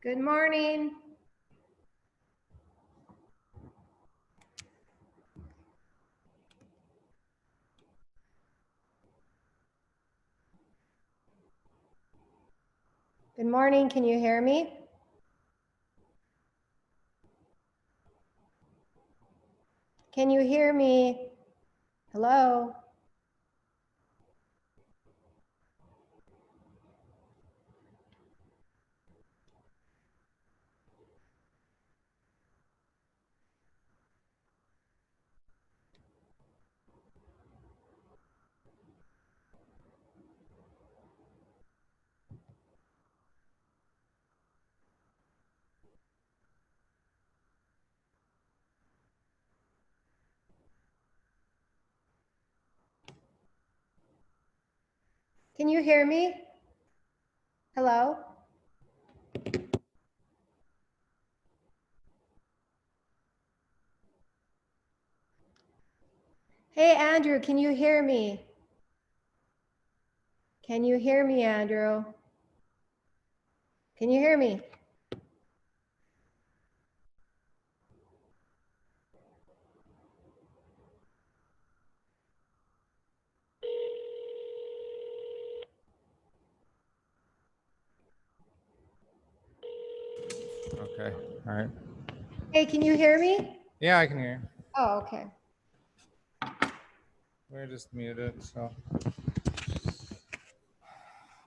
Good morning. Good morning. Can you hear me? Can you hear me? Hello? Can you hear me? Hello? Hey, Andrew, can you hear me? Can you hear me, Andrew? Can you hear me? Okay, all right. Hey, can you hear me? Yeah, I can hear. Oh, okay. We're just muted, so.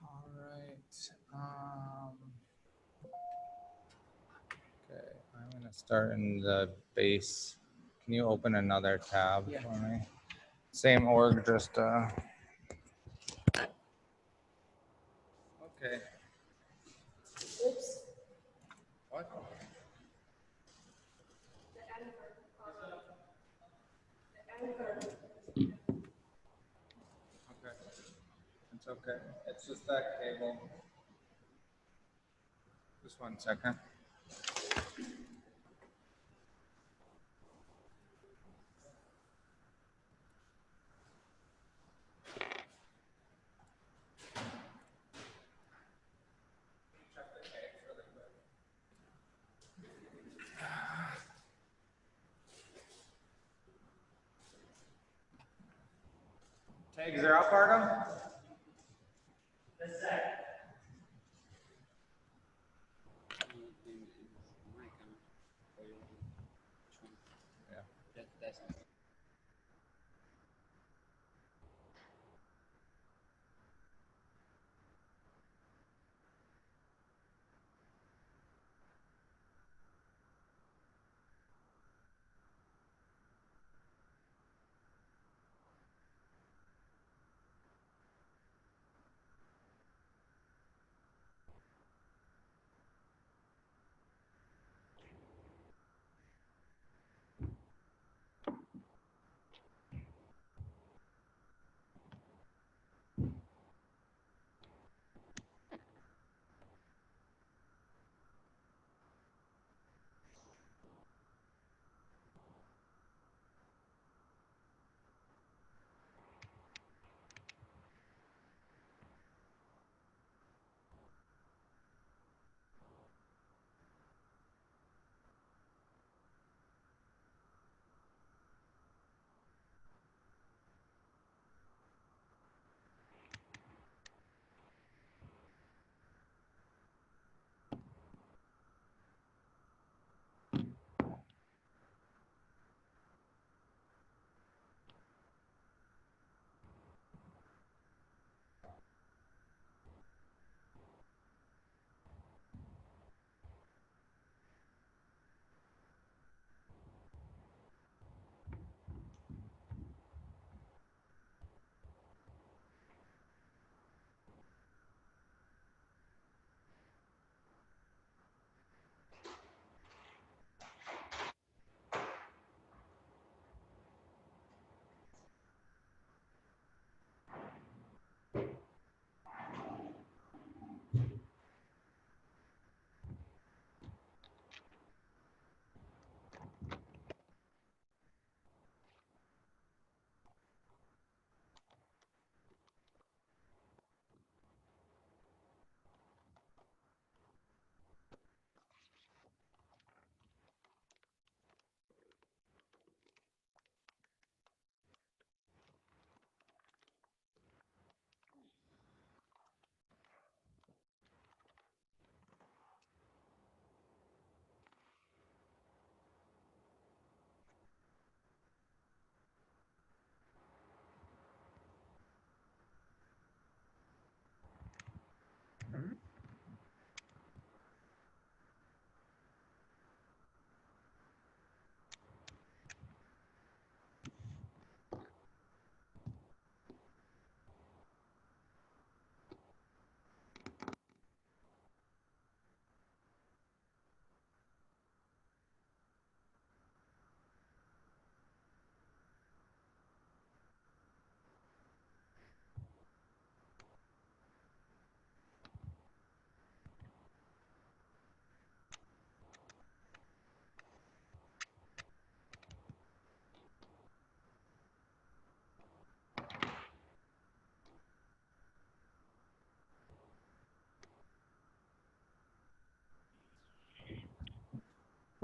All right. Okay, I'm gonna start in the base. Can you open another tab for me? Same org, just okay. Oops. What? Okay, it's okay. It's just that cable. Just 1 second. Tags are up, Artem?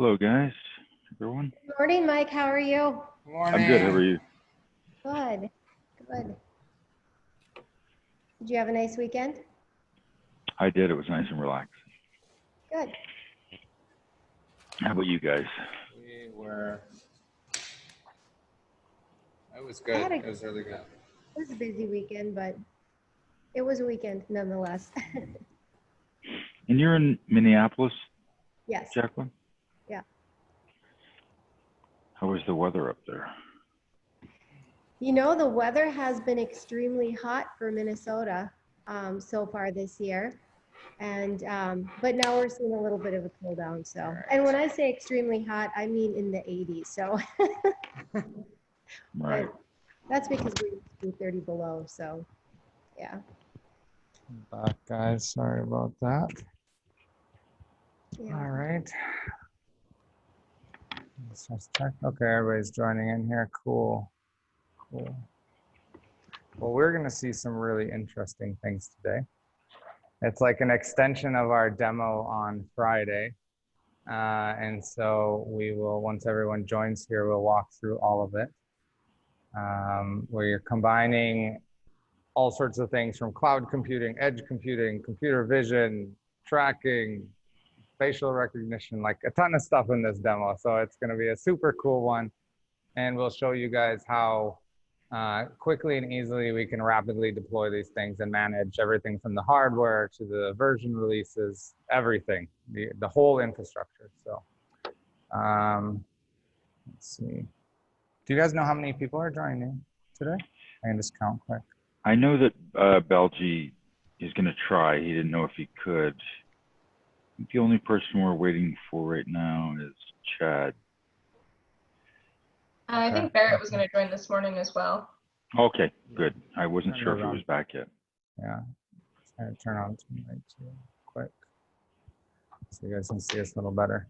Hello, guys. Everyone. Good morning, Mike. How are you? I'm good. How are you? Good. Good. Did you have a nice weekend? I did. It was nice and relaxed. Good. How about you guys? We were. It was I had good. a- It was really good. It was a busy weekend, but it was a weekend nonetheless. And you're in Minneapolis, Yes. Jacqueline? Yeah. How is the weather up there? You know, the weather has been extremely hot for Minnesota so far this year. And but now we're seeing a little bit of a cool down. So, Right. and when I say extremely hot, I mean in the 80s. So, Right. but that's because we're 30 below. So, yeah. Back, guys. Sorry about that. Yeah. All right. Let's just check. Okay, everybody's joining in here. Cool. Cool. Well, we're going to see some really interesting things today. It's like an extension of our demo on Friday. And so we will, once everyone joins here, we'll walk through all of it. Where you're combining all sorts of things from cloud computing, edge computing, computer vision, tracking, facial recognition, like a ton of stuff in this demo. So it's going to be a super cool one. And we'll show you guys how quickly and easily we can rapidly deploy these things and manage everything from the hardware to the version releases, everything, the whole infrastructure. So let's see. Do you guys know how many people are joining today? I can just count quick. I know that Belgi is going to try. He didn't know if he could. I think the only person we're waiting for right now is Chad. I think Barrett was going to join this morning as well. Okay, good. I wasn't Turn sure it if he on. was back yet. Yeah, try to turn on to my too quick so you guys can see us a little better.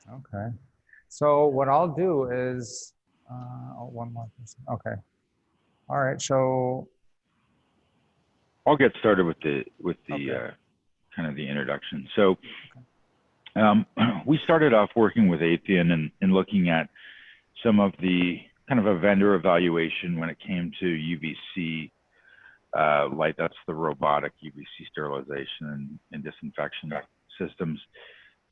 Okay, so what I'll do is, oh, one more person. Okay, all right. So I'll get started with the Okay. kind of the introduction. So we started off working with Atheon and looking at some of the kind of a vendor evaluation when it came to UVC light. That's the robotic UVC sterilization and disinfection systems.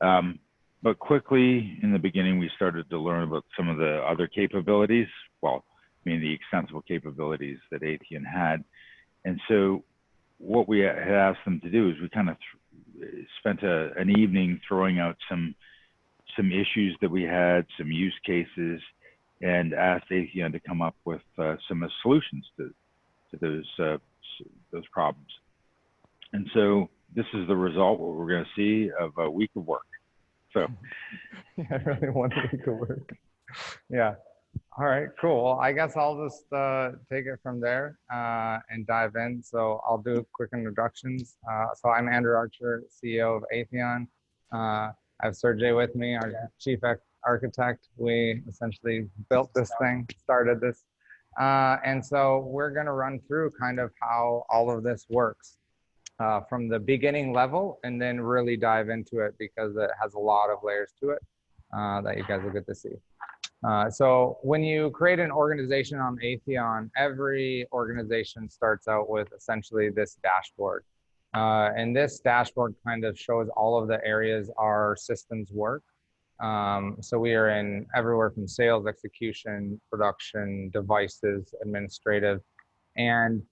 But quickly in the beginning, we started to learn about some of the other capabilities. Well, I mean, the extensible capabilities that Atheon had. And so what we had asked them to do is we kind of spent an evening throwing out some issues that we had, some use cases, and asked Atheon to come up with some solutions to those problems. And so this is the result, what we're going to see of a week of work. So yeah, really 1 week of work. Yeah. All right, cool. Well, I guess I'll just take it from there and dive in. So I'll do quick introductions. So I'm Andrew Archer, CEO of Atheon. I have Sergey with me, our chief architect. We essentially built this thing, started this. And so we're going to run through kind of how all of this works from the beginning level and then really dive into it because it has a lot of layers to it that you guys will get to see. So when you create an organization on Atheon, every organization starts out with essentially this dashboard. And this dashboard kind of shows all of the areas our systems work. So we are in everywhere from sales, execution, production, devices, administrative. And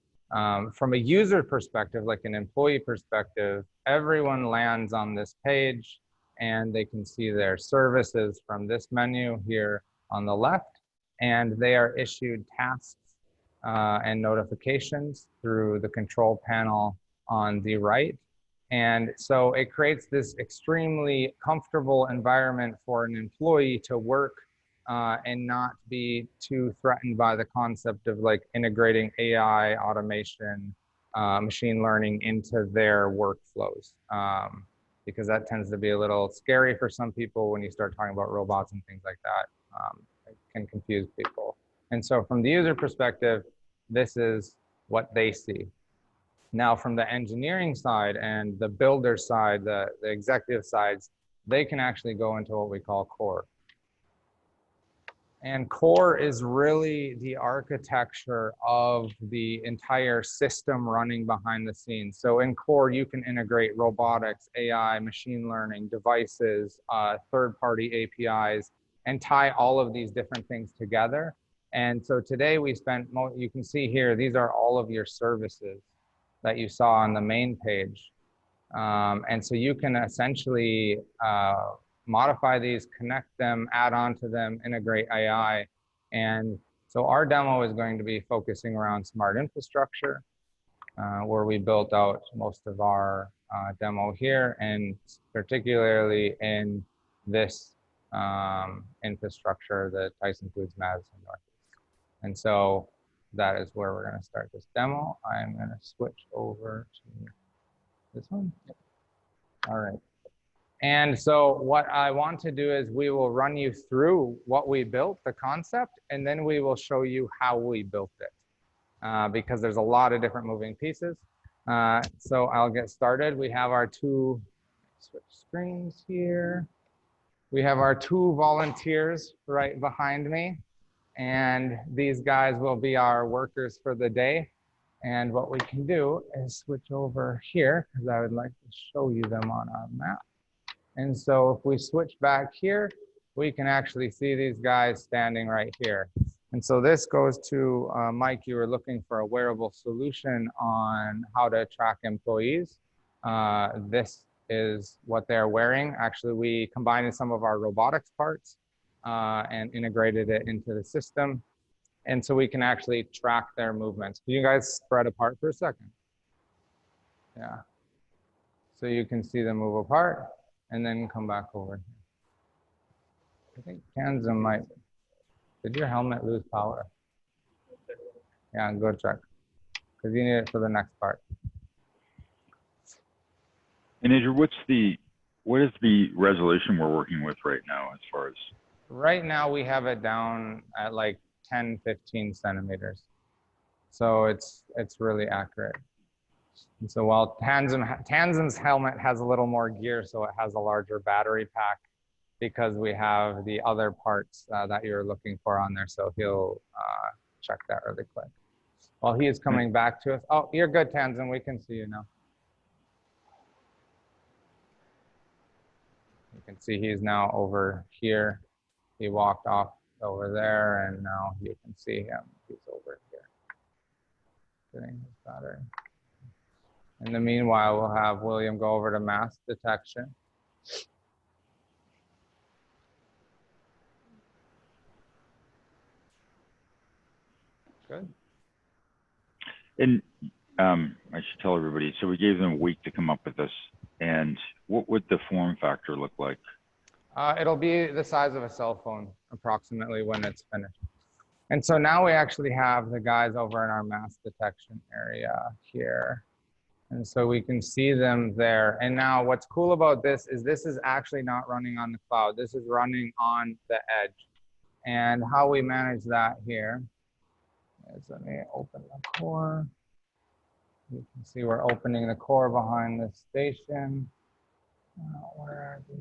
from a user perspective, like an employee perspective, everyone lands on this page and they can see their services from this menu here on the left, and they are issued tasks and notifications through the control panel on the right. And so it creates this extremely comfortable environment for an employee to work and not be too threatened by the concept of like integrating AI, automation, machine learning into their workflows. Because that tends to be a little scary for some people when you start talking about robots and things like that. It can confuse people. And so from the user perspective, this is what they see. Now from the engineering side and the builder side, the executive sides, they can actually go into what we call core. And core is really the architecture of the entire system running behind the scenes. So in core, you can integrate robotics, AI, machine learning, devices, third-party APIs, and tie all of these different things together. And so today we spent, you can see here, these are all of your services that you saw on the main page. And so you can essentially modify these, connect them, add on to them, integrate AI. And so our demo is going to be focusing around smart infrastructure, where we built out most of our demo here, and particularly in this infrastructure, the Tyson Foods Madison Northeast. And so that is where we're going to start this demo. I'm going to switch over to this one. All right. And so what I want to do is we will run you through what we built, the concept, and then we will show you how we built it, because there's a lot of different moving pieces. So I'll get started. We have our two, switch screens here. We have our two volunteers right behind me, and these guys will be our workers for the day. And what we can do is switch over here, because I would like to show you them on our map. And so if we switch back here, we can actually see these guys standing right here. And so this goes to Mike. You were looking for a wearable solution on how to track employees. This is what they're wearing. Actually, we combined some of our robotics parts and integrated it into the system. And so we can actually track their movements. Can you guys spread apart for a second? Yeah. So you can see them move apart and then come back over here. I think Kanza might, did your helmet lose power? Yeah, go check, because you need it for the next part. And Andrew, what is the resolution we're working with right now as far as? Right now we have it down at like 10, 15 centimeters. So it's really accurate. And so while Tanzan's helmet has a little more gear, so it has a larger battery pack, because we have the other parts that you're looking for on there. So he'll check that really quick. While he is coming back to us. Oh, you're good, Tanzan. We can see you now. You can see he's now over here. He walked off over there, and now you can see him. He's over here, getting his battery. In the meanwhile, we'll have William go over to mask detection. Good. And I should tell everybody, so we gave them a week to come up with this. And what would the form factor look like? It'll be the size of a cell phone, approximately, when it's finished. And so now we actually have the guys over in our mask detection area here. And so we can see them there. And now what's cool about this is actually not running on the cloud. This is running on the edge. And how we manage that here is, let me open the core. You can see we're opening the core behind this station. Where are the?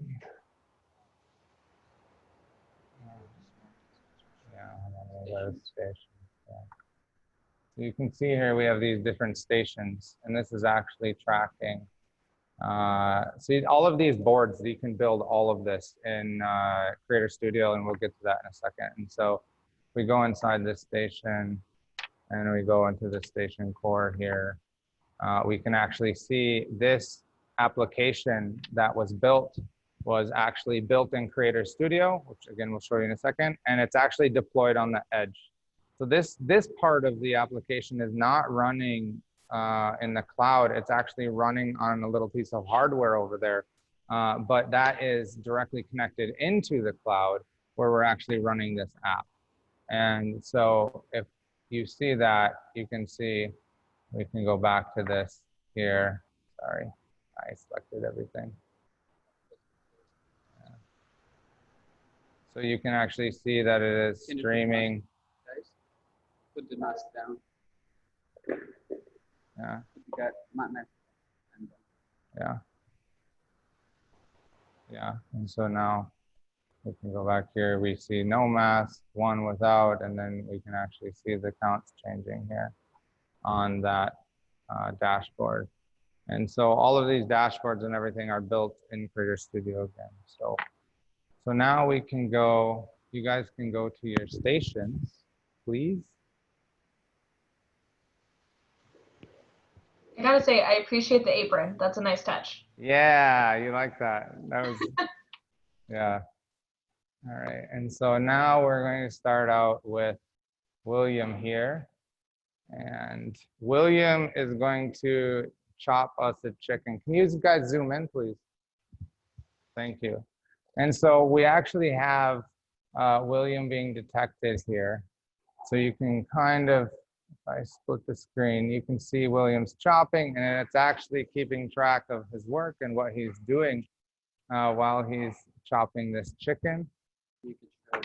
Yeah, station. Yeah. So you can see here we have these different stations, and this is actually tracking. See, all of these boards, you can build all of this in Creator Studio, and we'll get to that in a second. And so we go inside this station, and we go into the station core here. We can actually see this application that was built was actually built in Creator Studio, which again, we'll show you in a second, and it's actually deployed on the edge. So this part of the application is not running in the cloud. It's actually running on a little piece of hardware over there, but that is directly connected into the cloud where we're actually running this app. And so if you see that, you can see, we can go back to this here. Sorry, I selected everything. Yeah. So you can actually see that it is streaming. Put the mask down. Yeah. get magnet. And Yeah. Yeah, and so now we can go back here. We see no mask, one without, and then we can actually see the counts changing here on that dashboard. And so all of these dashboards and everything are built in Creator Studio again. So now we can go, you guys can go to your stations, please. I gotta say, I appreciate the apron. That's a nice touch. Yeah, you like that. That was, yeah. All right, and so now we're going to start out with William here. And William is going to chop us a chicken. Can you guys zoom in, please? Thank you. And so we actually have William being detected here. So you can kind of, if I split the screen, you can see William's chopping, and it's actually keeping track of his work and what he's doing while he's chopping this chicken.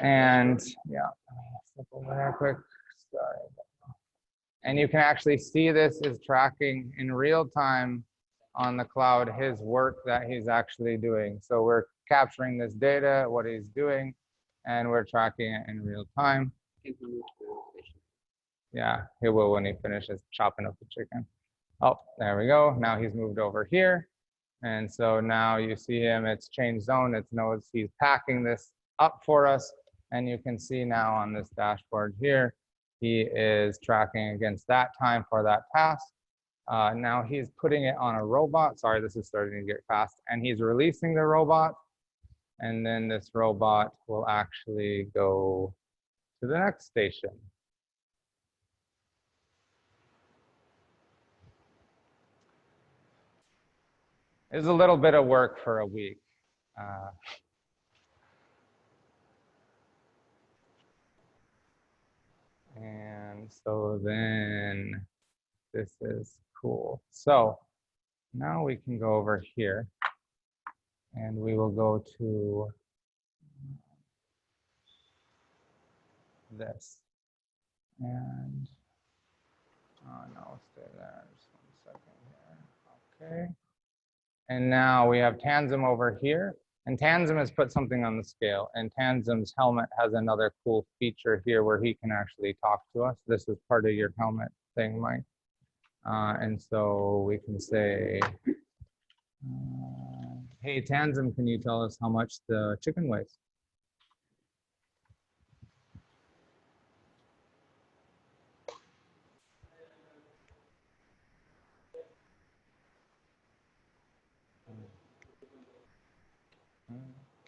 And yeah, flip over there quick. Sorry. And you can actually see this is tracking in real time on the cloud his work that he's actually doing. So we're capturing this data, what he's doing, and we're tracking it in real time. Yeah, he will when he finishes chopping up the chicken. Oh, there we go. Now he's moved over here. And so now you see him, it's changed zone. It knows he's packing this up for us. And you can see now on this dashboard here, he is tracking against that time for that task. Now he's putting it on a robot. Sorry, this is starting to get fast. And he's releasing the robot. And then this robot will actually go to the next station. It's a little bit of work for a week. And so then this is cool. So now we can go over here and we will go to this. And oh no, stay there. Just 1 second here. Okay. And now we have Tanzim over here. And Tanzim has put something on the scale. And Tanzim's helmet has another cool feature here where he can actually talk to us. This is part of your helmet thing, Mike. And so we can say, hey, Tanzim, can you tell us how much the chicken weighs?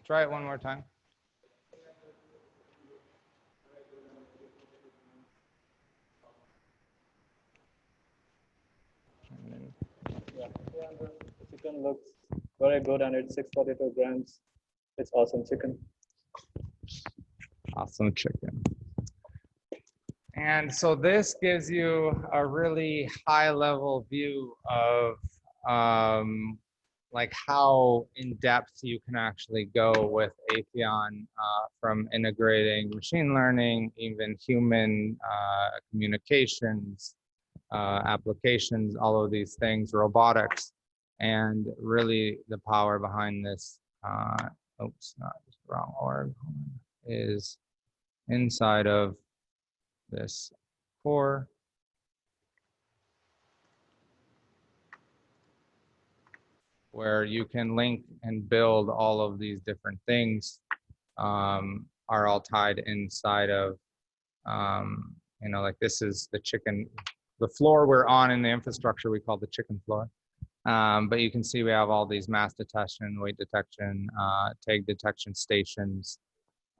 Try it one more time. yeah, the chicken looks very good, and it's 642 grams. It's awesome chicken. Awesome chicken. And so this gives you a really high level view of like how in depth you can actually go with Atheon from integrating machine learning, even human communications, applications, all of these things, robotics, and really the power behind this, oops, not just wrong org, is inside of this core. Where you can link and build all of these different things are all tied inside of, you know, like this is the chicken, the floor we're on in the infrastructure we call the chicken floor. But you can see we have all these mass detection, weight detection, tag detection stations.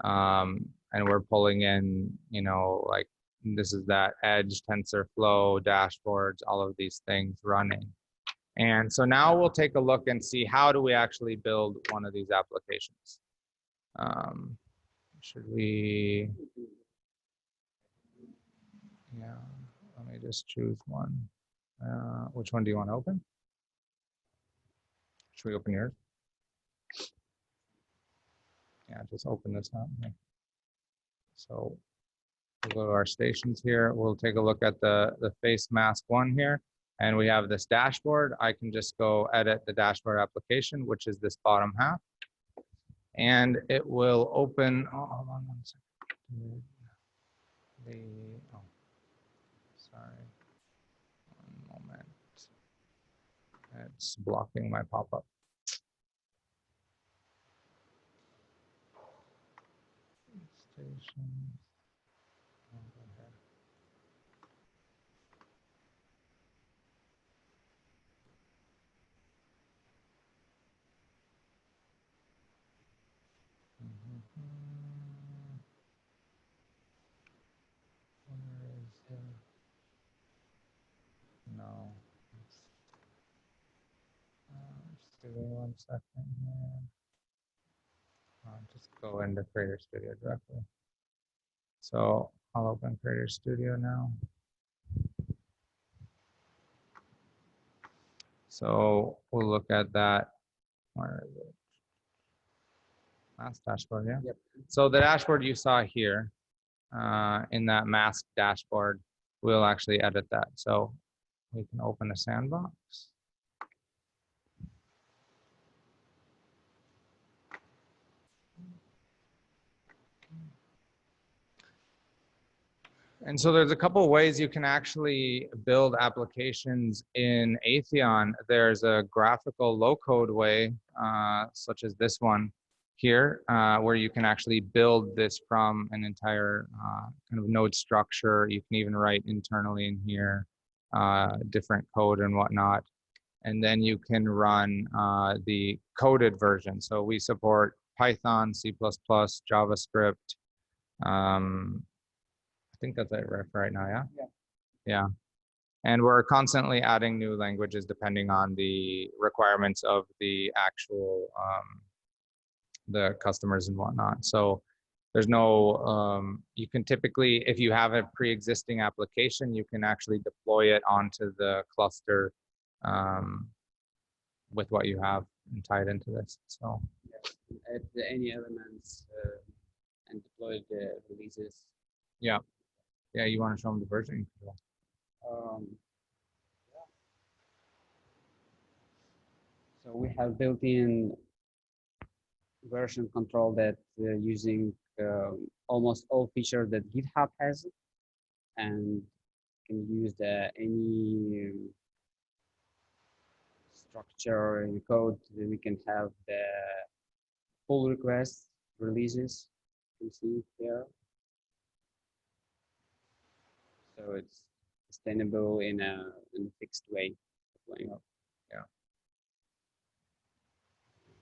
And we're pulling in, you know, like this is that edge, TensorFlow, dashboards, all of these things running. And so now we'll take a look and see how do we actually build one of these applications. Should we, yeah, let me just choose one. Which one do you want to open? Should we open yours? Yeah, just open this up. So we'll go to our stations here. We'll take a look at the face mask one here. And we have this dashboard. I can just go edit the dashboard application, which is this bottom half. And it will open, oh, hold on one second. Oh, sorry, one moment. It's blocking my pop-up. Station. No. Just give me 1 second here. I'll just go into Creator Studio directly. So I'll open Creator Studio now. So we'll look at that. Where is it? Last dashboard, yeah. Yep. So the dashboard you saw here in that mask dashboard, we'll actually edit that. So we can open a sandbox. And so there's a couple of ways you can actually build applications in Atheon. There's a graphical low-code way, such as this one here, where you can actually build this from an entire kind of node structure. You can even write internally in here different code and whatnot. And then you can run the coded version. So we support Python, C++, JavaScript. I think that's it right now, yeah? Yeah. And we're constantly adding new languages depending on the requirements of the actual, the customers and whatnot. So there's no, you can typically, if you have a pre-existing application, you can actually deploy it onto the cluster with what you have and tie it into this, so. Add any elements and deploy the releases. Yeah. Yeah, you want to show them the version control. So we have built-in version control that using almost all features that GitHub has, and can use any structure in code. We can have the pull request releases. You can see here. So it's sustainable in a fixed way. Yeah.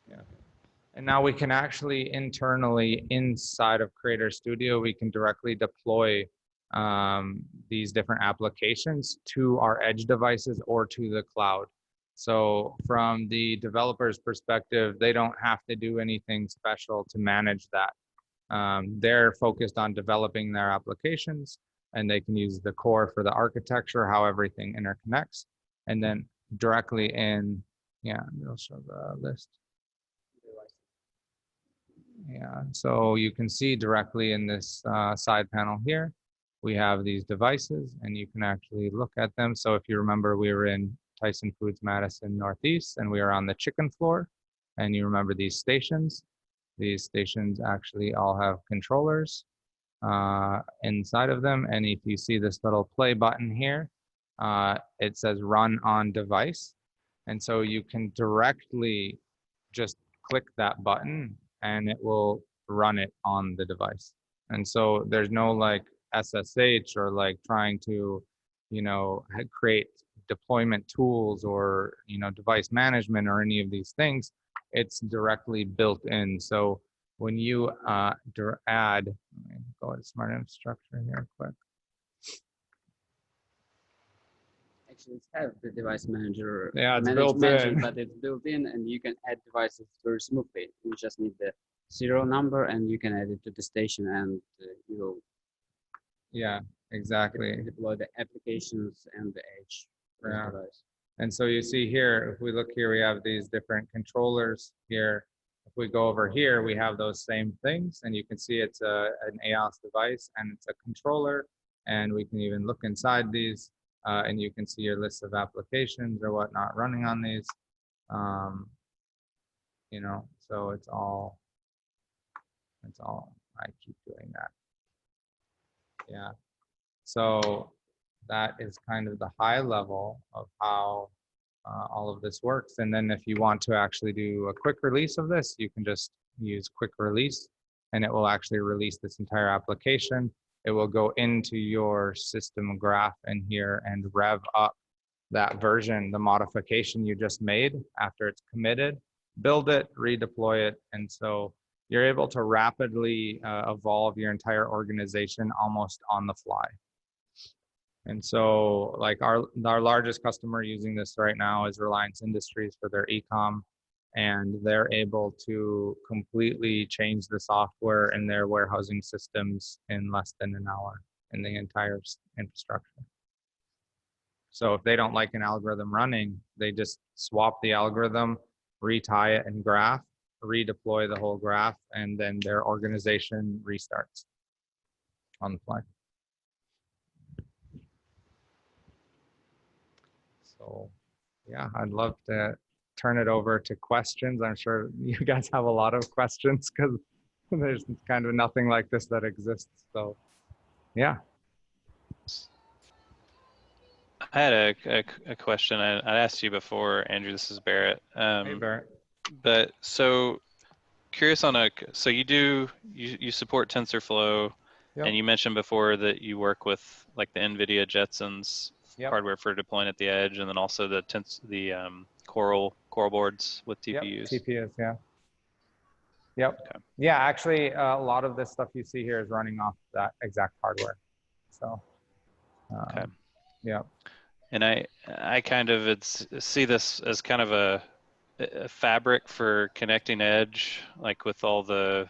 Yeah. And now we can actually internally inside of Creator Studio, we can directly deploy these different applications to our edge devices or to the cloud. So from the developer's perspective, they don't have to do anything special to manage that. They're focused on developing their applications, and they can use the core for the architecture, how everything interconnects, and then directly in, yeah, they'll show the list. Yeah, so you can see directly in this side panel here, we have these devices and you can actually look at them. So if you remember, we were in Tyson Foods, Madison Northeast, and we were on the chicken floor, and you remember these stations actually all have controllers inside of them. And if you see this little play button here, it says run on device. And so you can directly just click that button and it will run it on the device. And so there's no like SSH or like trying to, you know, create deployment tools or, you know, device management or any of these things. It's directly built in. So when you add, let me go to smart infrastructure here quick. Actually, it's have the device manager. Yeah, it's built in. But it's built in, and you can add devices very smoothly. You just need the serial number, and you can add it to the station, and you'll. Yeah, exactly. Deploy the applications and the edge. Yeah. Device. And so you see here, if we look here, we have these different controllers here. If we go over here, we have those same things, and you can see it's an AOS device and it's a controller, and we can even look inside these. and you can see your list of applications or whatnot running on these. You know, so it's all, I keep doing that. Yeah. So that is kind of the high level of how all of this works. And then if you want to actually do a quick release of this, you can just use quick release and it will actually release this entire application. It will go into your system graph in here and rev up that version, the modification you just made after it's committed, build it, redeploy it. And so you're able to rapidly evolve your entire organization almost on the fly. And so like our largest customer using this right now is Reliance Industries for their e-com, and they're able to completely change the software in their warehousing systems in less than an hour in the entire infrastructure. So if they don't like an algorithm running, they just swap the algorithm, retie it in graph, redeploy the whole graph, and then their organization restarts on the fly. So yeah, I'd love to turn it over to questions. I'm sure you guys have a lot of questions because there's kind of nothing like this that exists. So yeah. I had a question. I asked you before, Andrew. This is Barrett. Hey, Barrett. But so curious on so you support TensorFlow, Yep. and you mentioned before that you work with like the NVIDIA Jetsons Yep. hardware for deploying at the edge, and then also the Coral boards with TPUs. Yep, TPUs, yeah. Yep. Okay. Yeah, actually, a lot of this stuff you see here is running off that exact hardware. So, Okay. Yeah. And I kind of see this as kind of a fabric for connecting edge, like with all the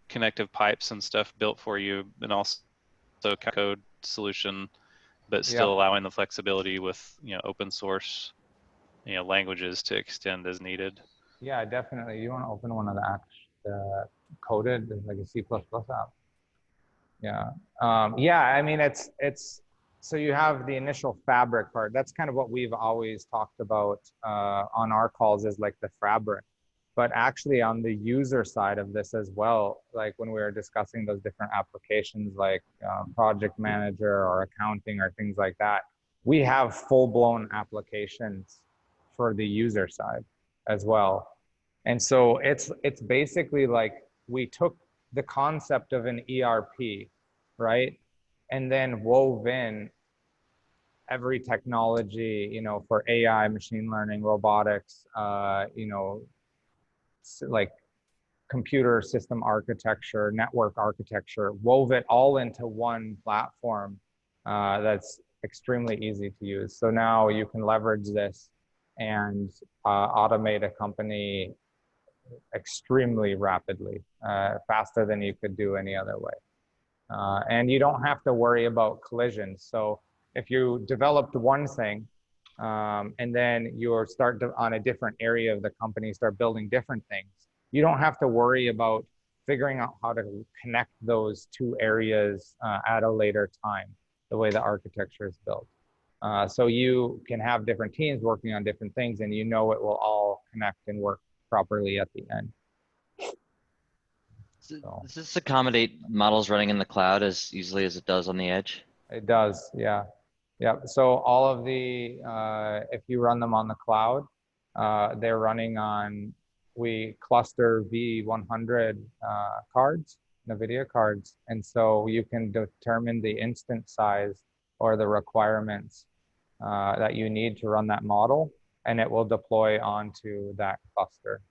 connective pipes and stuff built for you, and also code solution, but still allowing the flexibility with open source languages to extend as needed. Yeah, definitely. You want to open one of the coded like a C++ app. Yeah. Yeah, I mean it's so you have the initial fabric part. That's kind of what we've always talked about on our calls, is like the fabric. But actually on the user side of this as well, like when we were discussing those different applications like project manager or accounting or things like that, we have full-blown applications for the user side as well. And so it's basically like we took the concept of an ERP, right? And then wove in every technology, for AI, machine learning, robotics, like computer system architecture, network architecture, wove it all into one platform that's extremely easy to use. So now you can leverage this and automate a company extremely rapidly, faster than you could do any other way. And you don't have to worry about collisions. So if you developed one thing and then you start on a different area of the company, start building different things, you don't have to worry about figuring out how to connect those two areas at a later time, the way the architecture is built. So you can have different teams working on different things, and it will all connect and work properly at the end. So, does this accommodate models running in the cloud as easily as it does on the edge? it does, yeah. Yeah, so all of the, if you run them on the cloud, they're running on, we cluster V100 cards, NVIDIA cards. And so you can determine the instance size or the requirements that you need to run that model, and it will deploy onto that cluster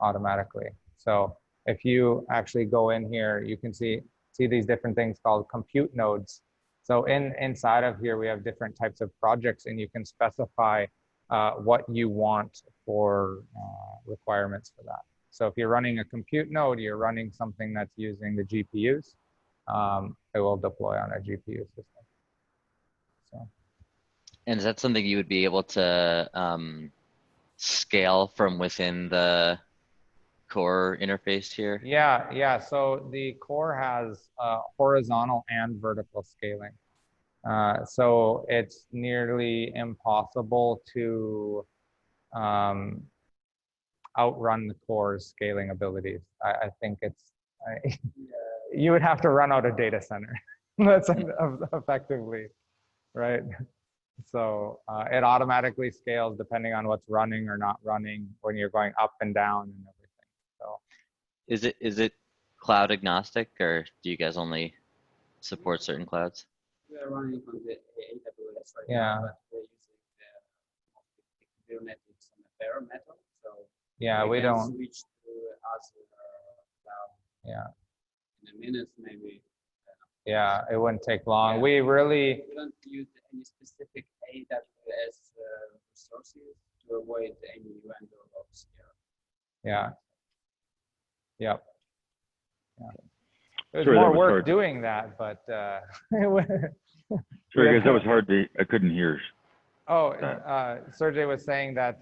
automatically. So if you actually go in here, you can see these different things called compute nodes. So inside of here, we have different types of projects, and you can specify what you want for requirements for that. So if you're running a compute node, you're running something that's using the GPUs, it will deploy on a GPU system. So. And is that something you would be able to scale from within the core interface here? Yeah. So the core has horizontal and vertical scaling. So it's nearly impossible to outrun the core's scaling abilities. I think you would have to run out a data center. That's effectively, right? So it automatically scales depending on what's running or not running when you're going up and down and everything. So Is it cloud agnostic, or do you guys only support certain clouds? We are running on the AWS right Yeah. now, but we're using the Kubernetes on the bare metal. So yeah, we can don't. switch to Azure cloud Yeah, in a minute, maybe. yeah, it wouldn't take long. Yeah. We really, We don't use any specific AWS resources to avoid any vendor logs here. yeah, yep. Yeah. There's Sorry, that more was work hard. doing that, but Sorry, guys, that was hard to, I couldn't hear. Oh, Sergey was saying that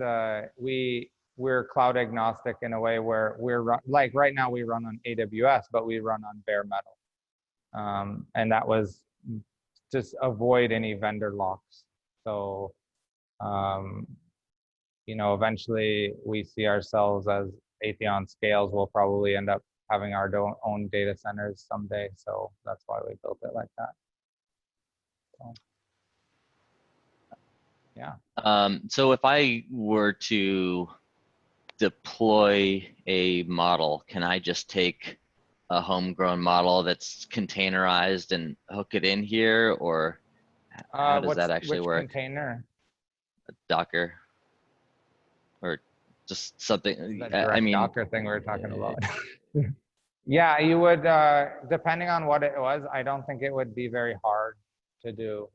we're cloud agnostic in a way where like right now we run on AWS, but we run on bare metal, and that was just avoid any vendor locks. So, you know, eventually we see ourselves as Atheon scales. We'll probably end up having our own data centers someday. So that's why we built it like that. So, yeah. So if I were to deploy a model, can I just take a homegrown model that's containerized and hook it in here, or how does that actually which work? container? Docker, or just something? That I direct mean, Docker thing we were talking about. Yeah, you would, depending on what it was, I don't think it would be very hard to do.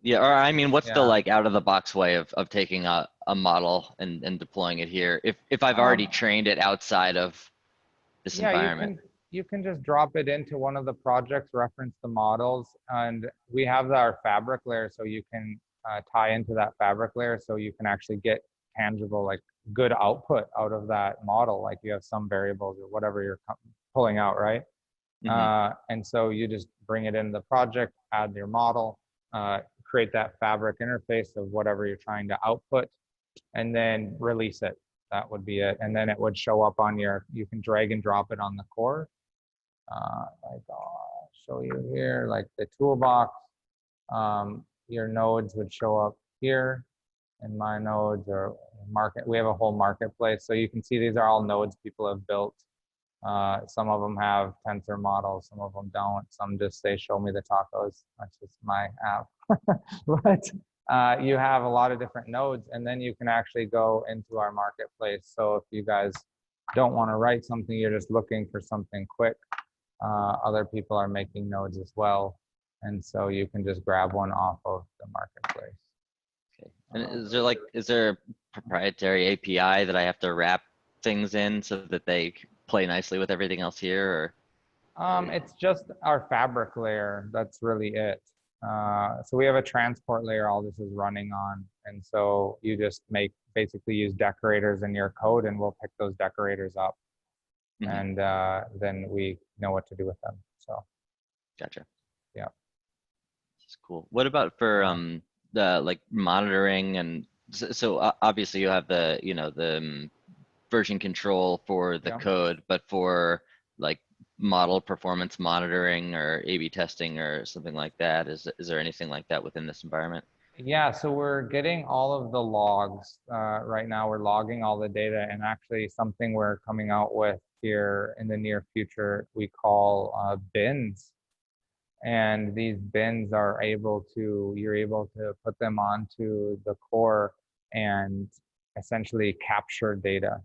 yeah, or I mean, what's the Yeah. like out of the box way of taking a model and deploying it here? If I've already trained it outside of this Yeah, environment. you can just drop it into one of the projects, reference the models, and we have our fabric layer, so you can tie into that fabric layer, so you can actually get tangible, like good output out of that model. Like you have some variables or whatever you're pulling out, right? And so you just bring it into the project, add your model, create that fabric interface of whatever you're trying to output, and then release it. That would be it. And then it would show up on you can drag and drop it on the core. Like I'll show you here, like the toolbox. Your nodes would show up here, and my nodes are market. We have a whole marketplace. So you can see these are all nodes people have built. Some of them have tensor models, some of them don't. Some just say, show me the tacos. That's just my app. But you have a lot of different nodes, and then you can actually go into our marketplace. So if you guys don't want to write something, you're just looking for something quick, other people are making nodes as well. And so you can just grab one off of the marketplace. Okay. And is there a proprietary API that I have to wrap things in so that they play nicely with everything else here, or? It's just our fabric layer. That's really it. So we have a transport layer all this is running on. And so you just basically use decorators in your code, and we'll pick those decorators up. And then we know what to do with them. So. Gotcha. Yeah. That's cool. What about for the like monitoring, and so obviously you have the the version control for the code, but for like model performance monitoring or A/B testing or something like that, is there anything like that within this environment? Yeah, so we're getting all of the logs right now. We're logging all the data, and actually something we're coming out with here in the near future we call bins. And these bins are you're able to put them onto the core and essentially capture data,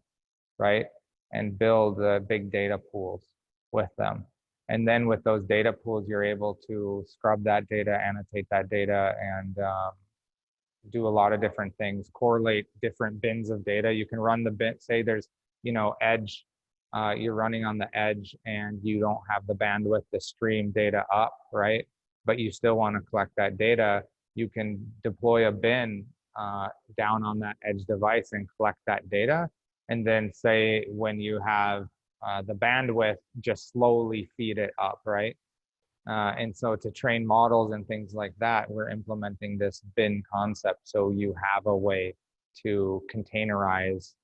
right? And build big data pools with them. And then with those data pools, you're able to scrub that data, annotate that data, and do a lot of different things, correlate different bins of data. You can run the bin, say there's, edge, you're running on the edge and you don't have the bandwidth to stream data up, right? But you still want to collect that data. You can deploy a bin down on that edge device and collect that data. And then say when you have the bandwidth, just slowly feed it up, right? And so to train models and things like that, we're implementing this bin concept. So you have a way to containerize,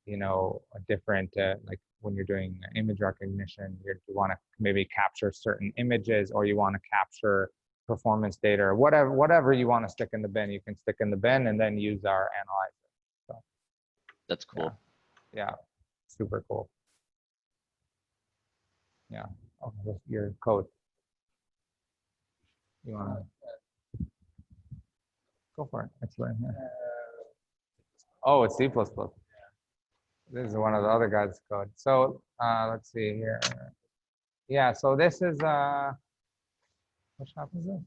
you know, a different, like when you're doing image recognition, you want to maybe capture certain images, or you want to capture performance data, or whatever you want to stick in the bin, you can stick in the bin and then use our analyzer. So That's cool. yeah, super cool. Yeah. Oh, this your code. You want to go for it? It's right here. Oh, it's C++. This is one of the other guys' code. So let's see here. Yeah, so this is which shop is this?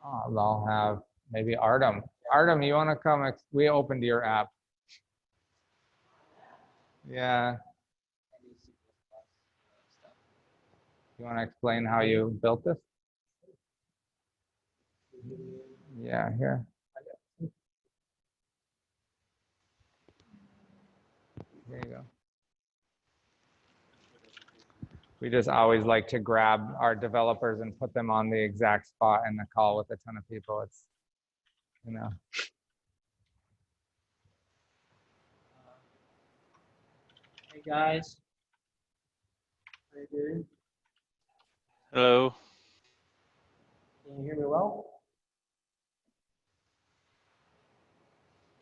Oh, I'll have maybe Artem. Artem, you want to come? We opened your app. Yeah. You want to explain how you built this? Yeah, here. Here you go. We just always like to grab our developers and put them on the exact spot in the call with a ton of people. It's, you know. Hey guys, how you doing? Hello. Can you hear me well?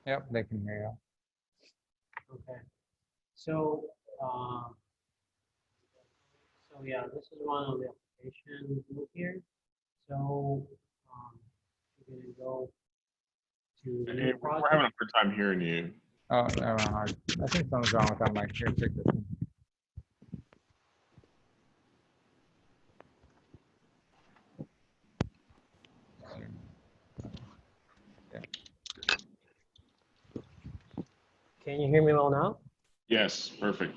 Yep, they can hear you. Okay. So, yeah, this is one of the application group here. So, you're gonna go to the new We're project. having a hard time hearing you. Oh, never mind. I think something's wrong with that mic. Here, take this one. Can you hear me well now? Yes, perfect.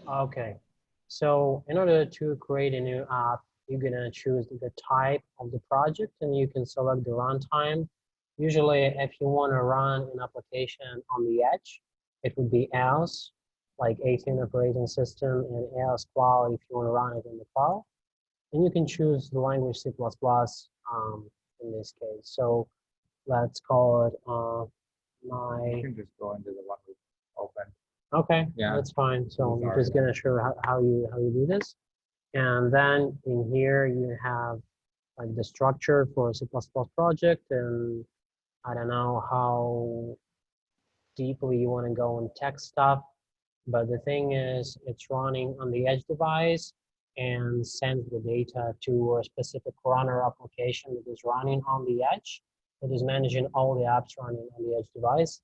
Okay. So in order to create a new app, you're gonna choose the type of the project and you can select the runtime. Usually, if you want to run an application on the edge, it would be else, like 18 operating system, and else cloud if you want to run it in the cloud. And you can choose the language C++ in this case. So let's call it You can just go into the one we opened. Okay, Yeah. that's fine. So I'm Sorry. just gonna show how you do this. And then in here you have like the structure for a C++ project, and I don't know how deeply you want to go in tech stuff, but the thing is it's running on the edge device and sends the data to a specific runner application that is running on the edge, that is managing all the apps running on the edge device.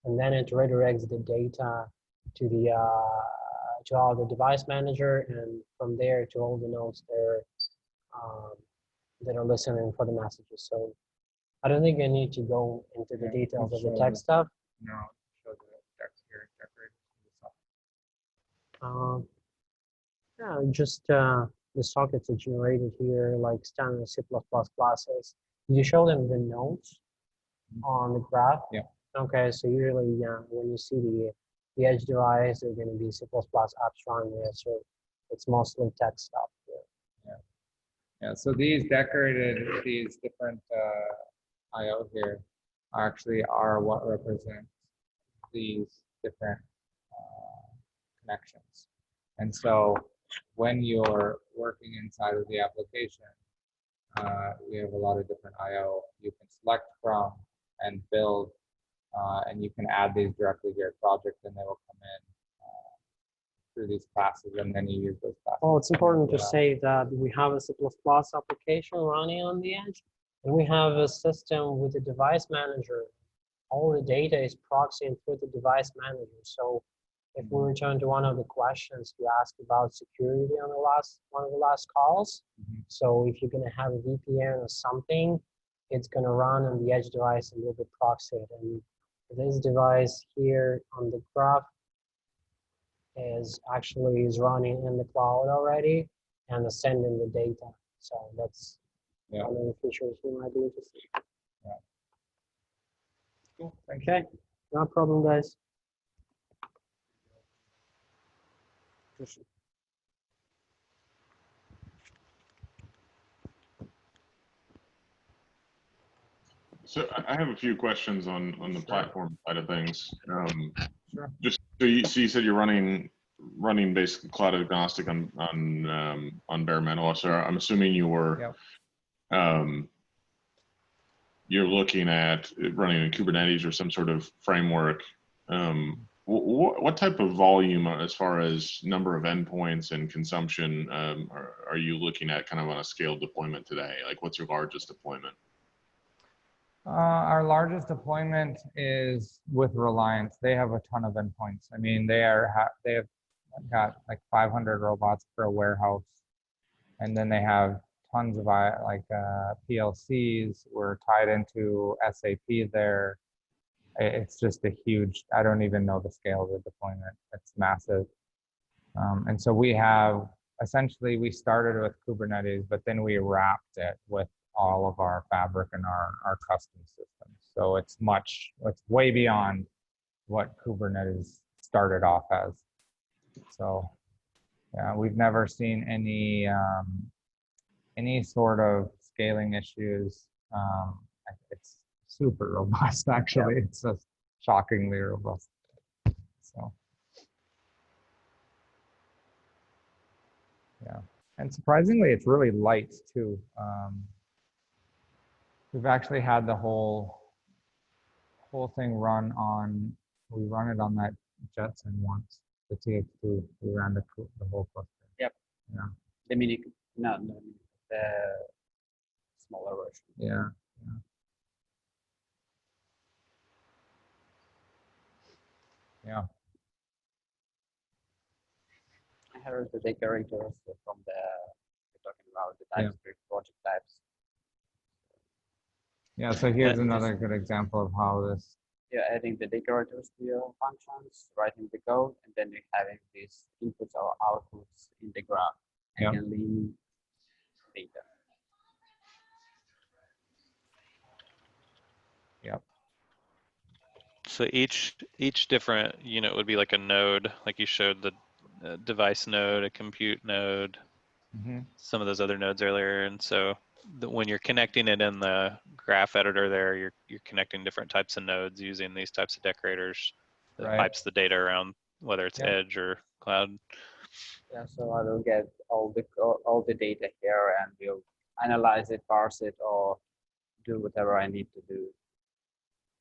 And then it redirects the data to the to all the device manager, and from there to all the nodes there that are listening for the messages. So I don't think I need to go into the details of the tech stuff. No, show the text here, decorate. Yeah, just the sockets are generated here, like standard C++ classes. Did you show them the nodes on the graph? Yeah. Okay, so usually, yeah, when you see the edge device, they're going to be C++ apps running there. So it's mostly tech stuff here. Yeah, so these decorated, these different I/O here actually are what represents these different connections. And so when you're working inside of the application, we have a lot of different I/O you can select from and build, and you can add these directly to your project, and they will come in through these classes, and then you use those classes. Well, it's important to say that we have a C++ application running on the edge, and we have a system with a device manager. All the data is proxying through the device manager. So if we return to one of the questions you asked about security on one of the last calls, so if you're going to have a VPN or something, it's going to run on the edge device and will be proxied. And this device here on the graph is running in the cloud already and is sending the data. So that's one of the features you might be interested in. Yeah. Cool. Okay, no problem, guys. So I have a few questions on the Sure. platform side of things. Sure. Just so you said you're running basically cloud agnostic on bare metal. So I'm assuming you were Yep. You're looking at running in Kubernetes or some sort of framework. What type of volume, as far as number of endpoints and consumption, are you looking at kind of on a scaled deployment today? Like, what's your largest deployment? Our largest deployment is with Reliance. They have a ton of endpoints. I mean, they have got like 500 robots per warehouse, and then they have tons of PLCs. We're tied into SAP there. It's just a huge. I don't even know the scale of the deployment. It's massive. And so we started with Kubernetes, but then we wrapped it with all of our Fabric and our custom systems. So it's way beyond what Kubernetes started off as. So yeah, we've never seen any sort of scaling issues. It's super robust, actually. Yep. It's just shockingly robust. So yeah, and surprisingly, it's really light too. We've actually had the whole thing run on. We run it on that Jetson once, the TX2. We ran the whole cluster. Yep. Yeah. The mini, no, the smaller version. Yeah. Yeah. I heard the decorators from we're talking about the TypeScript project types. Yeah, so here's another good example of how this. You're adding the decorators to your functions, writing the code, and then you're having these inputs or outputs in the graph and can link data. Yep. So each different unit would be like a node, like you showed the device node, a compute node, some of those other nodes earlier. And so when you're connecting it in the graph editor there, you're connecting different types of nodes using these types of decorators that pipes the data around, whether it's edge or cloud. Yeah, so I will get all the data here and we'll analyze it, parse it, or do whatever I need to do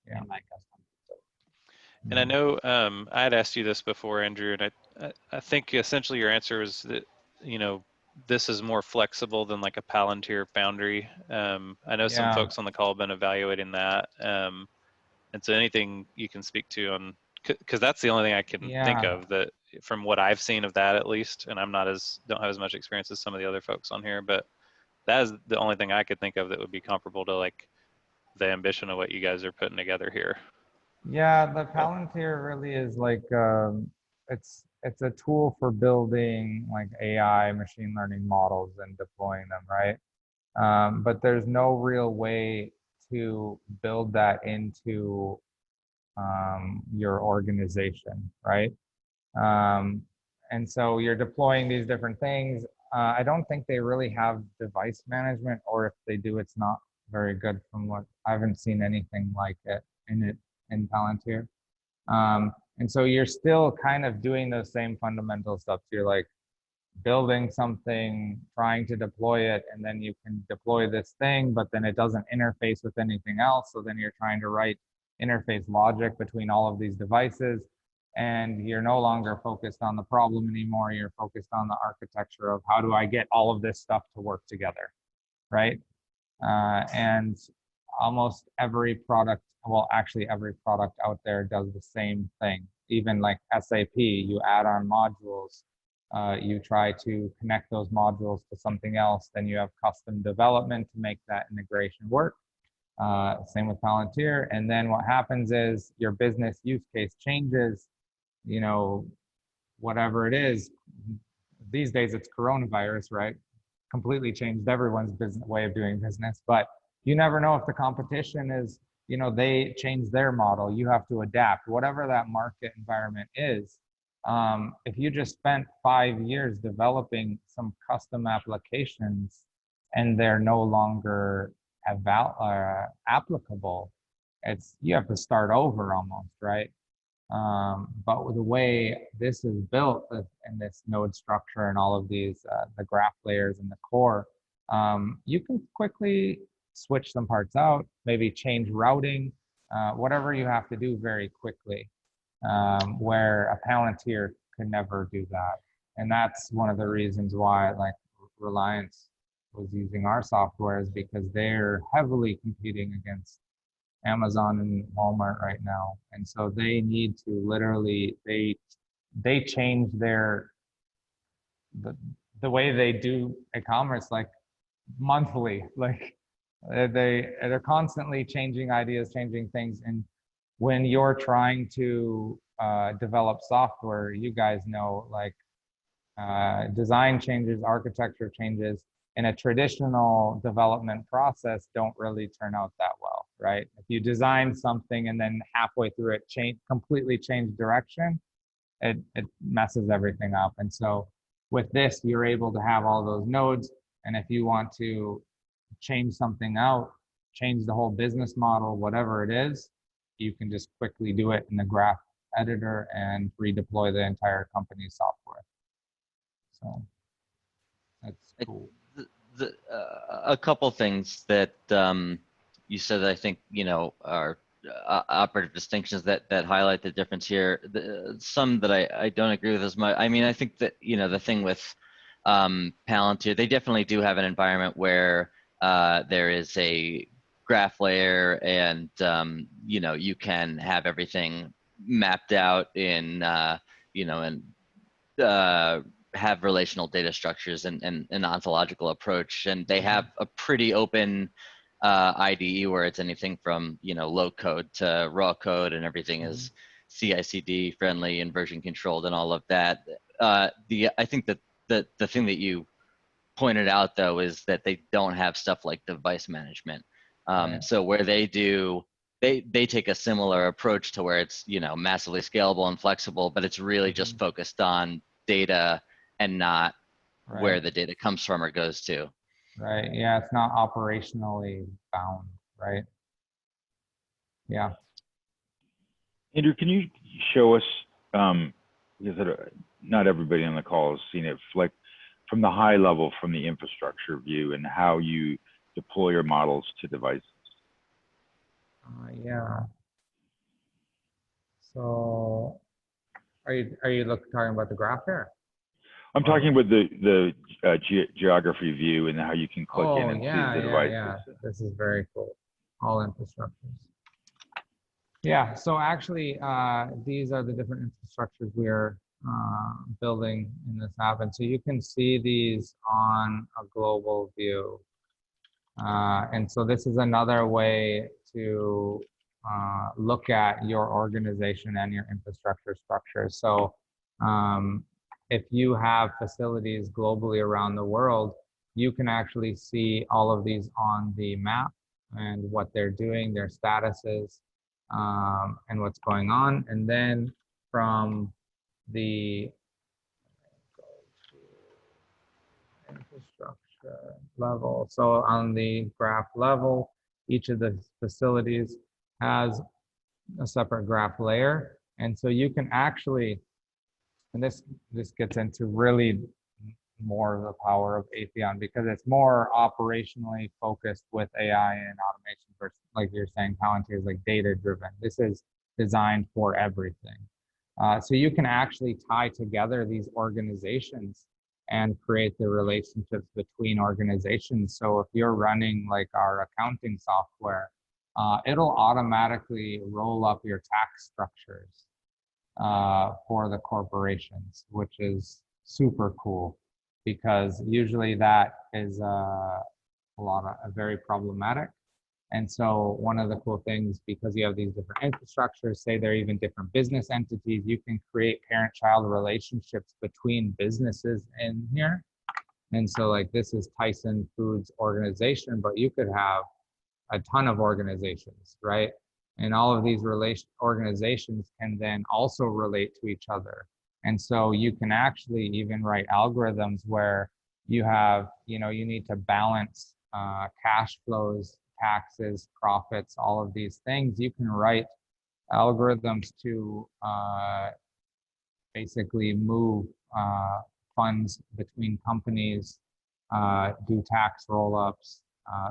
in my custom. And I know I had asked you this before, Andrew, and I think essentially your answer was that, this is more flexible than like a Palantir Foundry. I know some folks on the call have been evaluating that. And so anything you can speak to on, because that's the only thing I can think of that from what I've seen of that, at least, and don't have as much experience as some of the other folks on here, but that is the only thing I could think of that would be comparable to like the ambition of what you guys are putting together here. Yeah, the Palantir really is like, it's a tool for building like AI machine learning models and deploying them, right? But there's no real way to build that into your organization, right? And so you're deploying these different things. I don't think they really have device management, or if they do, it's not very good from what I haven't seen anything like it in Palantir. And so you're still kind of doing those same fundamental stuff. You're like building something, trying to deploy it, and then you can deploy this thing, but then it doesn't interface with anything else. So then you're trying to write interface logic between all of these devices, and you're no longer focused on the problem anymore. You're focused on the architecture of how do I get all of this stuff to work together, right? And almost every product, well, actually every product out there does the same thing. Even like SAP, you add on modules, you try to connect those modules to something else, then you have custom development to make that integration work. Same with Palantir. And then what happens is your business use case changes, whatever it is. These days it's coronavirus, right? Completely changed everyone's business way of doing business, but you never know if the competition is, they change their model, you have to adapt, whatever that market environment is. If you just spent 5 years developing some custom applications and they're no longer applicable, you have to start over almost, right? But with the way this is built and this node structure and all of these, the graph layers and the core, you can quickly switch some parts out, maybe change routing, whatever you have to do very quickly, where a Palantir could never do that. And that's one of the reasons why like Reliance was using our software, is because they're heavily competing against Amazon and Walmart right now. And so they need to literally, they change the way they do e-commerce like monthly. Like they're constantly changing ideas, changing things. And when you're trying to develop software, you guys know, like design changes, architecture changes in a traditional development process don't really turn out that well, right? If you design something and then halfway through it completely change direction, it messes everything up. And so with this, you're able to have all those nodes. And if you want to change something out, change the whole business model, whatever it is, you can just quickly do it in the graph editor and redeploy the entire company's software. So that's cool. A couple things that you said that I think, you know, are operative distinctions that highlight the difference here. Some that I don't agree with as much. I mean, I think that, you know, the thing with Palantir, they definitely do have an environment where there is a graph layer and, you know, you can have everything mapped out in, you know, and have relational data structures and an ontological approach. And they have a pretty open IDE where it's anything from, you know, low code to raw code, and everything is CI/CD friendly and version controlled and all of that. I think that the thing that you pointed out though is that they don't have stuff like device management. So where they do, they take a similar approach to where it's, you know, massively scalable and flexible, but it's really just focused on data and not where the data comes from or goes to. Right. Yeah, it's not operationally bound, right? Yeah. Andrew, can you show us, because not everybody on the call has seen it, like from the high level, from the infrastructure view, and how you deploy your models to devices? Yeah. So are you talking about the graph here? I'm talking about the geography view and how you can click in and see the devices. Yeah. This is very cool. All infrastructures. Yeah, so actually, these are the different infrastructures we are building in this app. And so you can see these on a global view. And so this is another way to look at your organization and your infrastructure structure. So if you have facilities globally around the world, you can actually see all of these on the map and what they're doing, their statuses, and what's going on. And then from the infrastructure level, so on the graph level, each of the facilities has a separate graph layer. And so you can actually, and this gets into really more of the power of Atheon, because it's more operationally focused with AI and automation versus, like you're saying, Palantir is like data driven. This is designed for everything. So you can actually tie together these organizations and create the relationships between organizations. So if you're running like our accounting software, it'll automatically roll up your tax structures for the corporations, which is super cool, because usually that is very problematic. And so one of the cool things, because you have these different infrastructures, say they're even different business entities, you can create parent-child relationships between businesses in here. And so like this is Tyson Foods organization, but you could have a ton of organizations, right? And all of these organizations can then also relate to each other. And so you can actually even write algorithms where you have, you know, you need to balance cash flows, taxes, profits, all of these things. You can write algorithms to basically move funds between companies, do tax roll-ups.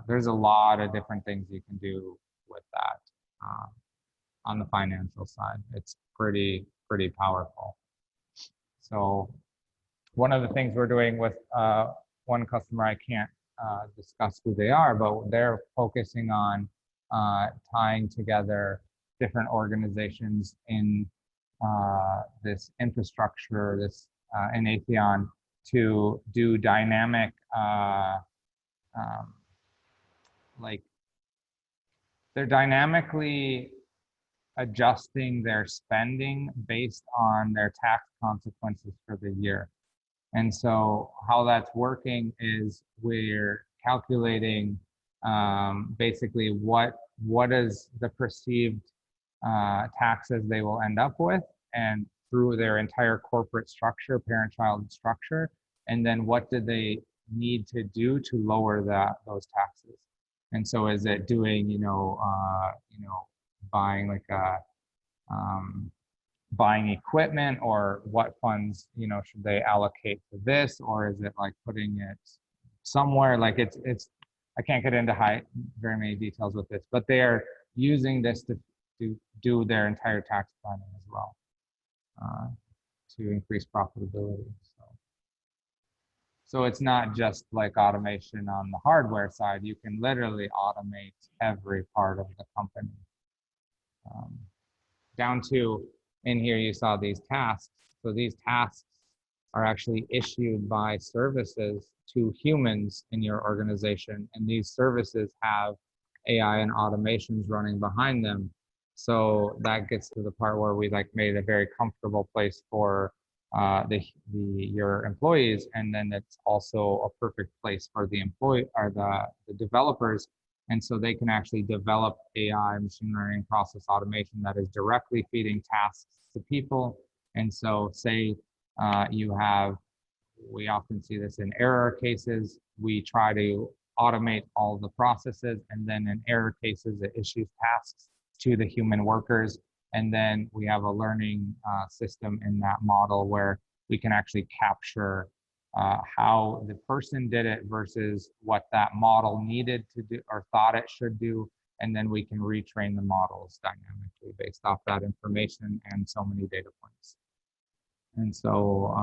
There's a lot of different things you can do with that on the financial side. It's pretty powerful. So one of the things we're doing with one customer, I can't discuss who they are, but they're focusing on tying together different organizations in this infrastructure, this in Atheon, to do dynamic, like they're dynamically adjusting their spending based on their tax consequences for the year. And so how that's working is we're calculating basically what is the perceived taxes they will end up with, and through their entire corporate structure, parent-child structure, and then what do they need to do to lower those taxes. And so is it doing, buying like a buying equipment, or what funds, should they allocate to this, or is it like putting it somewhere? Like it's I can't get into very many details with this, but they are using this to do their entire tax planning as well, to increase profitability. So it's not just like automation on the hardware side. You can literally automate every part of the company. Down to in here, you saw these tasks. So these tasks are actually issued by services to humans in your organization. And these services have AI and automations running behind them. So that gets to the part where we like made a very comfortable place for your employees, and then it's also a perfect place for the the developers, and so they can actually develop AI, machine learning, process automation that is directly feeding tasks to people. And so say we often see this in error cases, we try to automate all the processes, and then in error cases it issues tasks to the human workers. And then we have a learning system in that model where we can actually capture how the person did it versus what that model needed to do or thought it should do. And then we can retrain the models dynamically based off that information and so many data points. And so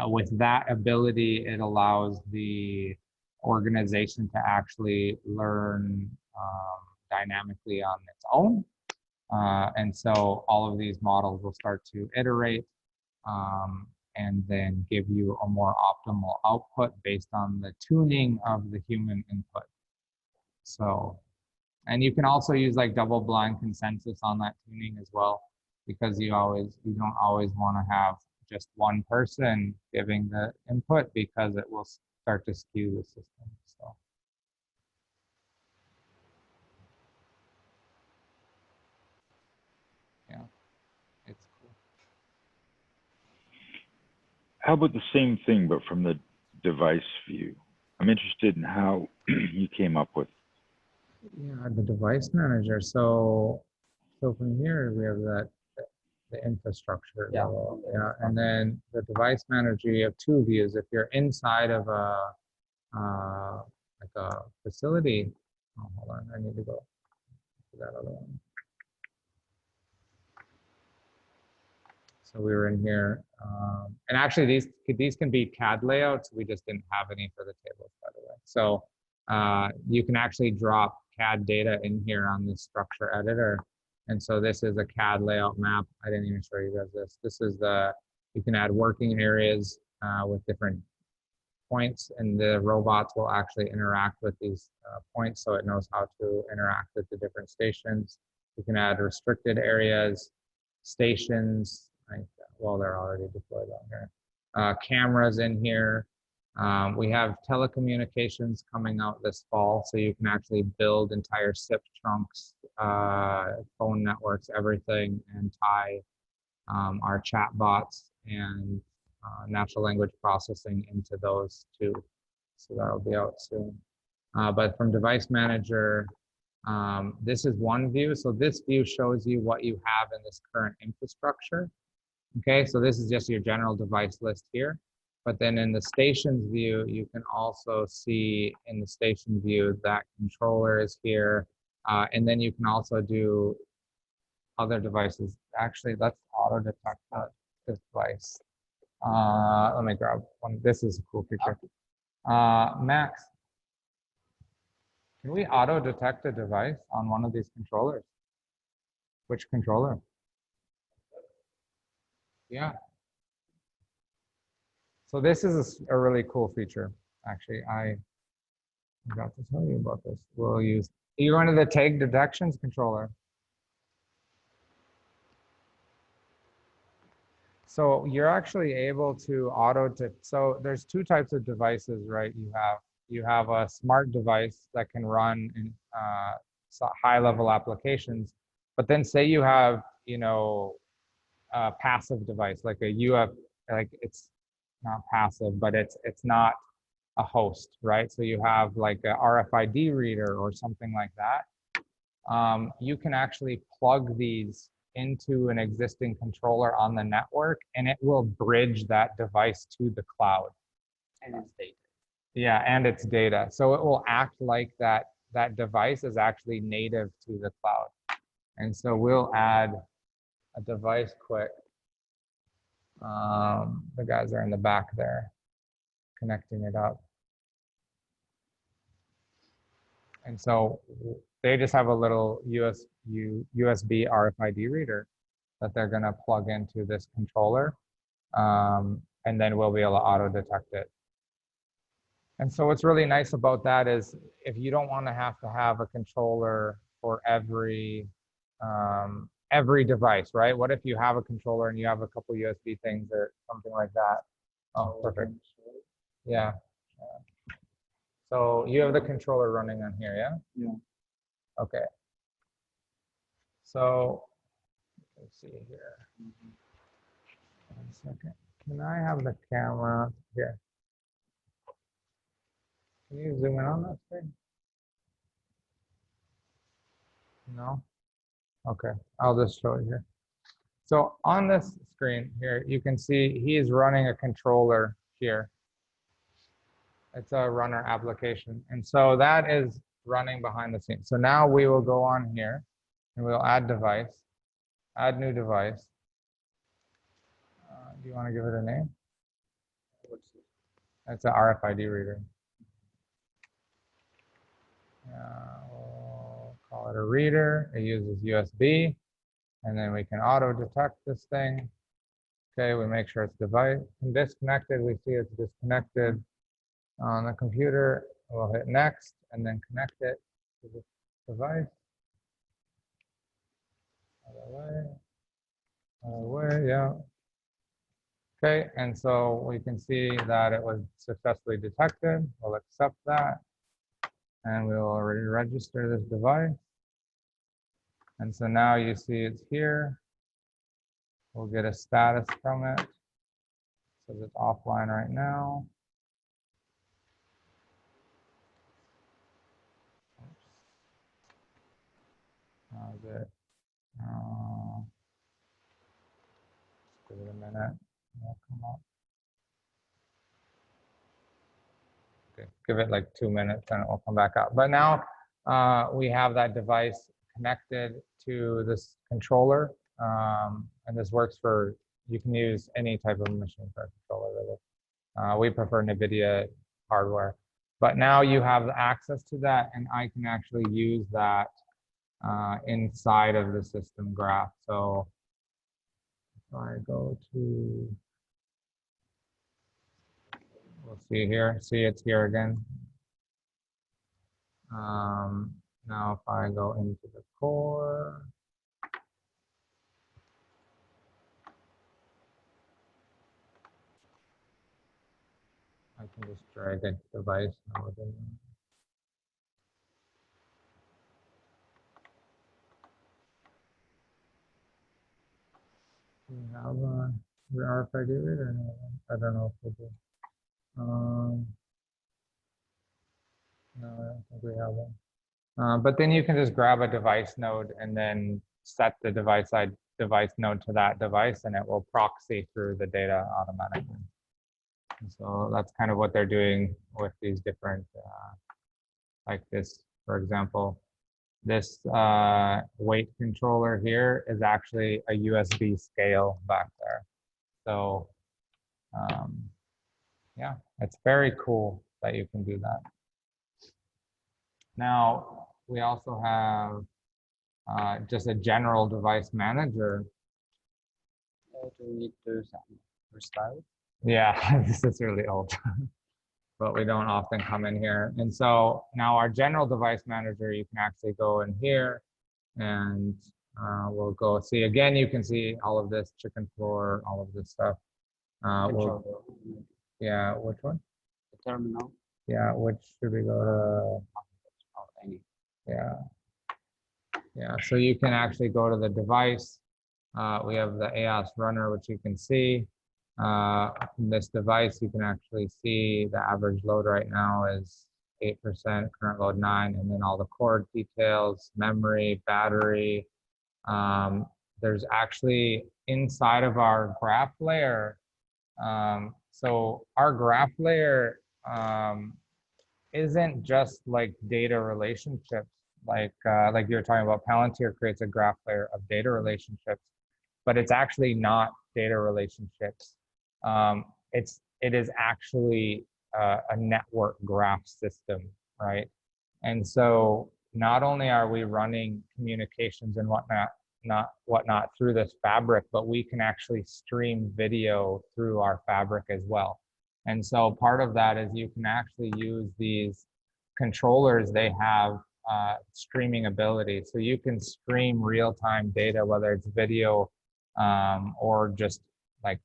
with that ability, it allows the organization to actually learn dynamically on its own. And so all of these models will start to iterate and then give you a more optimal output based on the tuning of the human input. So, and you can also use like double-blind consensus on that tuning as well, because you don't always want to have just one person giving the input, because it will start to skew the system. So. Yeah, it's cool. How about the same thing, but from the device view? I'm interested in how you came up with. Yeah, the device manager. So from here we have the infrastructure level. Yeah, and then the device manager, you have two views. If you're inside of like a facility, oh, hold on, I need to go to that other one. So we were in here, and actually these can be CAD layouts. We just didn't have any for the tables, by the way. So you can actually drop CAD data in here on this structure editor. And so this is a CAD layout map. I didn't even show you guys this. This is you can add working areas with different points, and the robots will actually interact with these points, so it knows how to interact with the different stations. You can add restricted areas, stations. Well, they're already deployed on here. Cameras in here. We have telecommunications coming out this fall, so you can actually build entire SIP trunks, phone networks, everything, and tie our chat bots and natural language processing into those too. So that'll be out soon. But from device manager, this is one view. So this view shows you what you have in this current infrastructure. Okay, so this is just your general device list here. But then in the stations view, you can also see in the station view that controller is here. And then you can also do other devices. Actually, let's auto detect that device. Let me grab one. This is a cool feature. Max, can we auto detect a device on one of these controllers? Which controller? Yeah. So this is a really cool feature. Actually, I forgot to tell you about this. We'll use, you're going to the tag detections controller. So you're actually able to so there's two types of devices, right? You have a smart device that can run in high level applications, but then say you have, a passive device like like it's not passive, but it's not a host, right? So you have like a RFID reader or something like that. You can actually plug these into an existing controller on the network, and it will bridge that device to the cloud. And it's data. Yeah, and it's data. So it will act like that device is actually native to the cloud. And so we'll add a device quick. The guys are in the back there connecting it up. And so they just have a little USB RFID reader that they're going to plug into this controller. And then we'll be able to auto detect it. And so what's really nice about that is if you don't want to have a controller for every device, right? What if you have a controller and you have a couple USB things or something like that? Oh, perfect. Yeah. So you have the controller running on here, yeah? Yeah. Okay. So let's see here. 1 second. Can I have the camera here? Can you zoom in on that screen? No? Okay, I'll just show it here. So on this screen here, you can see he is running a controller here. It's a runner application. And so that is running behind the scenes. So now we will go on here and we'll add device, add new device. Do you want to give it a name? It's an RFID reader. We'll call it a reader. It uses USB. And then we can auto detect this thing. Okay, we make sure it's device disconnected. We see it's disconnected on the computer. We'll hit next and then connect it to the device. Other way, yeah. Okay, and so we can see that it was successfully detected. We'll accept that. And we'll already register this device. And so now you see it's here. We'll get a status from it. So it's offline right now. How's it? Give it a minute. It'll come up. Okay, give it like 2 minutes and it will come back up. But now we have that device connected to this controller. And this works for, you can use any type of machine for a controller really. We prefer NVIDIA hardware. But now you have access to that and I can actually use that inside of the system graph. So if I go to, we'll see here, see it's here again. Now if I go into the core, I can just drag a device now within. Do we have the RFID reader? I don't know if we do. No, I don't we have one. But then you can just grab a device node and then set the device node to that device, and it will proxy through the data automatically. And so that's kind of what they're doing with these different, like this, for example, this weight controller here is actually a USB scale back there. So yeah, it's very cool that you can do that. Now, we also have just a general device manager. Do we need to do some restyle? Yeah, this is really old, but we don't often come in here. And so now our general device manager, you can actually go in here and we'll go see, again, you can see all of this chicken floor, all of this stuff. Yeah, which one? The terminal. Yeah, which should we go to? Oh, any. Yeah. Yeah, so you can actually go to the device. We have the AOS runner, which you can see. In this device, you can actually see the average load right now is 8%, current load 9, and then all the cord details, memory, battery. There's actually inside of our graph layer. So our graph layer isn't just like data relationships, like you were talking about. Palantir creates a graph layer of data relationships, but it's actually not data relationships. It is actually a network graph system, right? And so not only are we running communications and whatnot through this fabric, but we can actually stream video through our fabric as well. And so part of that is you can actually use these controllers. They have streaming ability. So you can stream real-time data, whether it's video or just like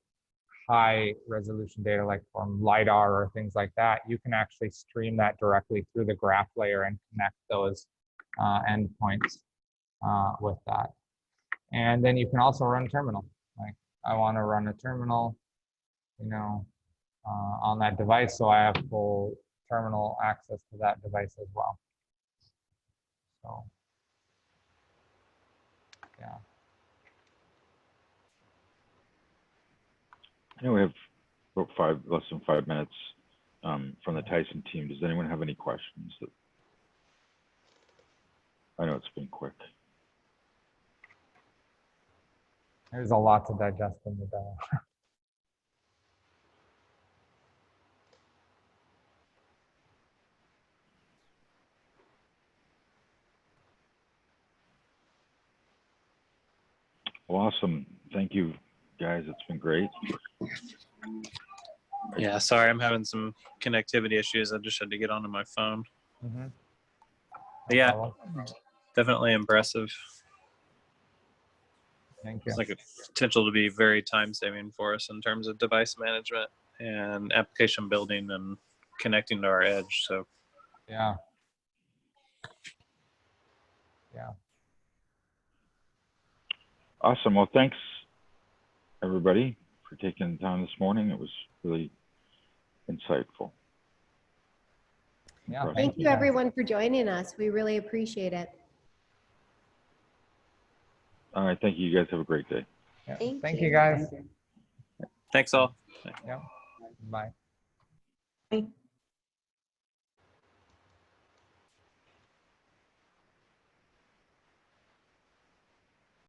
high resolution data, like from LiDAR or things like that. You can actually stream that directly through the graph layer and connect those endpoints with that. And then you can also run a terminal. Like I want to run a terminal, you know, on that device, so I have full terminal access to that device as well. So, yeah. I know we have about less than 5 minutes from the Tyson team. Does anyone have any questions? I know it's been quick. There's a lot to digest in the demo. Awesome. Thank you, guys. It's been great. Yeah, sorry, I'm having some connectivity issues. I just had to get onto my phone. Mm-hmm. But yeah, definitely impressive. Thank you. It's like a potential to be very time saving for us in terms of device management and application building and connecting to our edge. So yeah. Yeah. Awesome. Well, thanks everybody for taking the time this morning. It was really insightful. Yeah. Thank you everyone for joining us. We really appreciate it. All right. Thank you. You guys have a great day. Yeah. Thank you guys. thanks all. Yeah. Bye. Bye.